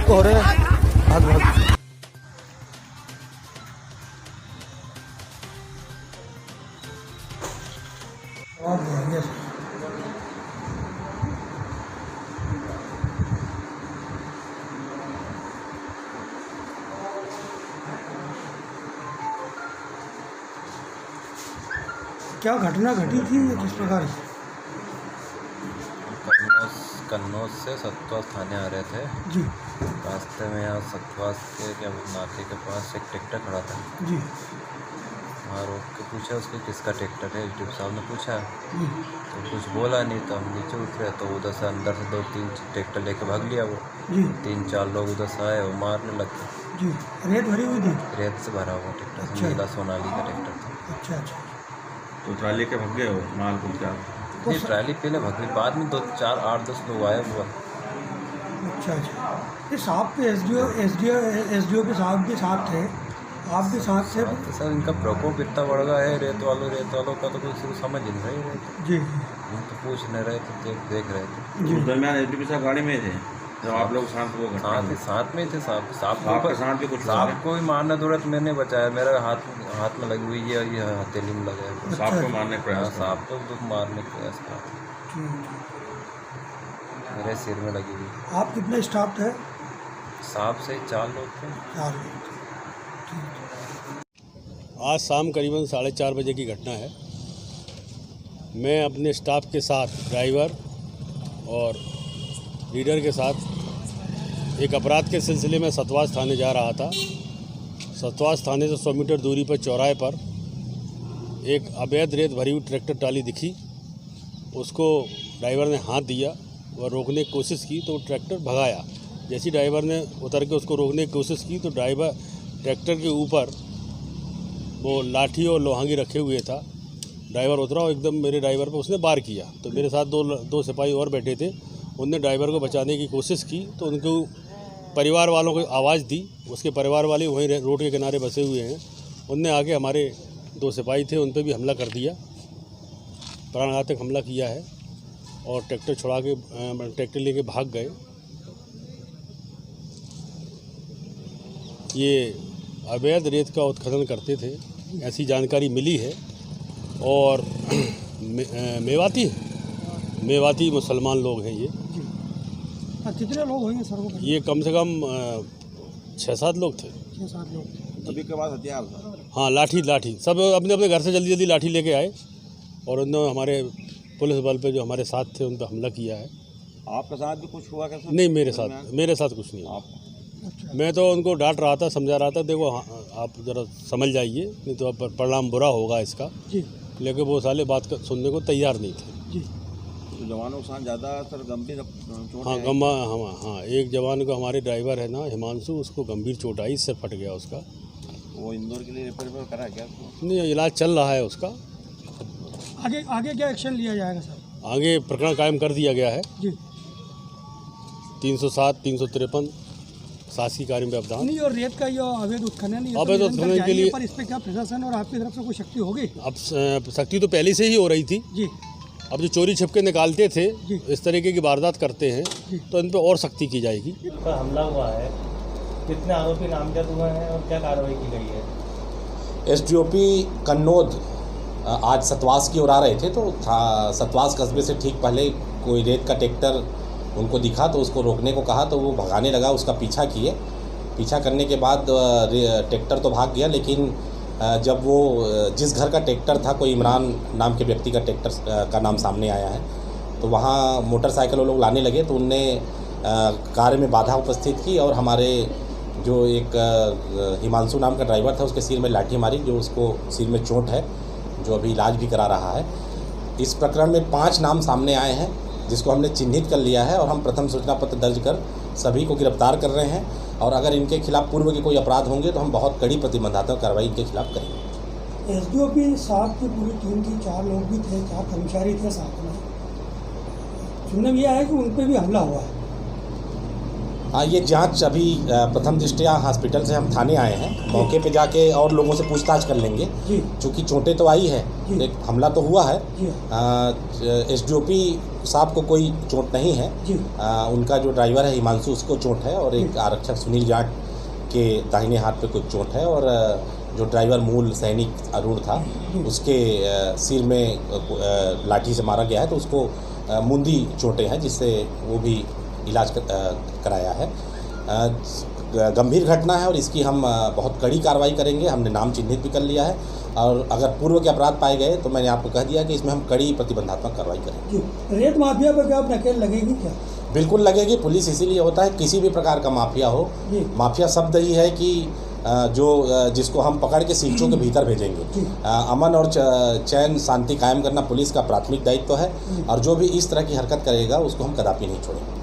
रुको हो रहे भाग भाग। क्या घटना घटी थी किस प्रकार? कन्नौज से सतवास थाने आ रहे थे जी। रास्ते में यहाँ सतवास के क्या नाके के पास एक ट्रैक्टर खड़ा था जी। वहाँ रोक के पूछा उसके किसका ट्रैक्टर है। एसडीओ साहब ने पूछा जी। तो कुछ बोला नहीं, तो हम नीचे उतरे तो उधर से अंदर से 2-3 ट्रैक्टर लेके भाग लिया वो। जी। 3-4 लोग उधर से आए, वो मारने लग गए। जी। रेत भरी हुई थी? रेत से भरा हुआ ट्रैक्टर, अच्छा। नीला सोनाली का ट्रैक्टर था। अच्छा अच्छा। तो ट्राली के भाग गए हो माल कुल क्या? नहीं, ट्राली पहले भाग गई, बाद में 2-4-8-10 लोग आए हुआ। अच्छा अच्छा। ये साहब के एसडीओ के साहब भी साथ थे, आप भी साथ थे? तो सर इनका प्रकोप इतना बढ़ गया है, रेत वालों का तो कुछ समझ नहीं रही है। जी। हम तो पूछ नहीं रहे थे, देख रहे थे। जी। उस दरमियान एसडीपी साहब गाड़ी में थे जब आप लोग साथ वो घटना साथ में थे साहब। आपके साथ भी कुछ हुआ है? साहब को भी मारने दौड़त मैंने बचाया, मेरा हाथ में लगी हुई है और ये हथेली में लगा है। साहब को मारने का प्रयास था। साहब को तो मारने का प्रयास था, मेरे सिर में लगी हुई। आप कितने स्टाफ थे? साहब से 4 लोग थे। 4 लोग थे। आज शाम करीबन 4:30 बजे की घटना है। मैं अपने स्टाफ के साथ, ड्राइवर और लीडर के साथ एक अपराध के सिलसिले में सतवास थाने जा रहा था। सतवास थाने से 100 मीटर दूरी पर चौराहे पर एक अवैध रेत भरी हुई ट्रैक्टर ट्राली दिखी। उसको ड्राइवर ने हाथ दिया, वह रोकने की कोशिश की तो ट्रैक्टर भगाया। जैसे ड्राइवर ने उतर के उसको रोकने की कोशिश की तो ड्राइवर ट्रैक्टर के ऊपर वो लाठी और लोहांगी रखे हुए था। ड्राइवर उतरा और एकदम मेरे ड्राइवर पर उसने वार किया। तो मेरे साथ दो सिपाही और बैठे थे, उनने ड्राइवर को बचाने की कोशिश की तो उनको परिवार वालों को आवाज़ दी। उसके परिवार वाले वहीं रोड के किनारे बसे हुए हैं। उनने आके हमारे 2 सिपाही थे, उन पर भी हमला कर दिया, प्राणघातक हमला किया है और ट्रैक्टर छुड़ा के ट्रैक्टर लेके भाग गए। ये अवैध रेत का उत्खनन करते थे, ऐसी जानकारी मिली है। और मेवाती मुसलमान लोग हैं ये। कितने लोग होंगे सर वो? ये कम से कम 6-7 लोग थे। 6-7 लोग। अभी के बाद हथियार था? हाँ, लाठी सब अपने अपने घर से जल्दी लाठी लेके आए और उन्होंने हमारे पुलिस बल पे जो हमारे साथ थे उन पर हमला किया है। आपके साथ भी कुछ हुआ कैसा? नहीं, मेरे साथ कुछ नहीं हुआ। मैं तो उनको डांट रहा था, समझा रहा था, देखो आप ज़रा समझ जाइए, नहीं तो अब परिणाम बुरा होगा इसका। जी। लेकिन वो साले बात सुनने को तैयार नहीं थे। जी। तो जवानों के साथ ज़्यादा सर गंभीर चोट हाँ, हाँ, एक जवान को, हमारे ड्राइवर है ना हिमांशु, उसको गंभीर चोट आई, सिर फट गया उसका। वो इंदौर के लिए रेफर करा क्या? नहीं, इलाज चल रहा है उसका। आगे क्या एक्शन लिया जाएगा सर? आगे प्रकरण कायम कर दिया गया है। जी। 307, 353 शासकीय कार्य में व्यवधान। नहीं, और रेत का ये अवैध उत्खनन के लिए पर इस पे क्या प्रशासन और आपकी तरफ से कोई शक्ति होगी? अब सख्ती तो पहले से ही हो रही थी जी। अब जो चोरी छिपके निकालते थे, जी। इस तरीके की वारदात करते हैं, तो इन पर और सख्ती की जाएगी। पर हमला हुआ है, कितने आरोपी नामजद हुए हैं और क्या कार्रवाई की गई है? एसडीओपी कन्नौज आज सतवास की ओर आ रहे थे तो सतवास कस्बे से ठीक पहले कोई रेत का ट्रैक्टर उनको दिखा तो उसको रोकने को कहा तो वो भगाने लगा। उसका पीछा करने के बाद ट्रैक्टर तो भाग गया, लेकिन जब वो जिस घर का ट्रैक्टर था, कोई इमरान नाम के व्यक्ति का ट्रैक्टर का नाम सामने आया है, तो वहाँ मोटरसाइकिल लोग लाने लगे तो उनने कार्य में बाधा उपस्थित की और हमारे जो एक हिमांशु नाम का ड्राइवर था उसके सिर में लाठी मारी, जो उसको सिर में चोट है, जो अभी इलाज भी करा रहा है। इस प्रकरण में 5 नाम सामने आए हैं जिसको हमने चिन्हित कर लिया है और हम प्रथम सूचना पत्र दर्ज कर सभी को गिरफ्तार कर रहे हैं और अगर इनके खिलाफ पूर्व के कोई अपराध होंगे तो हम बहुत कड़ी प्रतिबंधात्मक कार्रवाई इनके खिलाफ करेंगे। एसडीओपी साथ की पूरी टीम की 4 लोग भी थे, 4 कर्मचारी थे साथ में। सुनने में यह है कि उन पर भी हमला हुआ है। ये जांच अभी प्रथम दृष्टया हॉस्पिटल से हम थाने आए हैं, मौके पे जाके और लोगों से पूछताछ कर लेंगे। चूँकि चोटें तो आई है, एक हमला तो हुआ है। एसडीओपी साहब को कोई चोट नहीं है। उनका जो ड्राइवर है हिमांशु, उसको चोट है, और एक आरक्षक सुनील जाट के दाहिने हाथ पे कुछ चोट है, और जो ड्राइवर मूल सैनिक अरुण था उसके सिर में लाठी से मारा गया है, तो उसको मुंदी चोटें हैं, जिससे वो भी इलाज कराया है। गंभीर घटना है और इसकी हम बहुत कड़ी कार्रवाई करेंगे। हमने नाम चिन्हित भी कर लिया है, और अगर पूर्व के अपराध पाए गए तो मैंने आपको कह दिया कि इसमें हम कड़ी प्रतिबंधात्मक कार्रवाई करेंगे। रेत माफिया पर क्या नकेल लगेगी क्या? बिल्कुल लगेगी। पुलिस इसीलिए होता है, किसी भी प्रकार का माफिया हो, माफिया शब्द ही है कि जिसको हम पकड़ के सींचों के भीतर भेजेंगे। अमन और चैन शांति कायम करना पुलिस का प्राथमिक दायित्व है, और जो भी इस तरह की हरकत करेगा उसको हम कदापि नहीं छोड़ेंगे।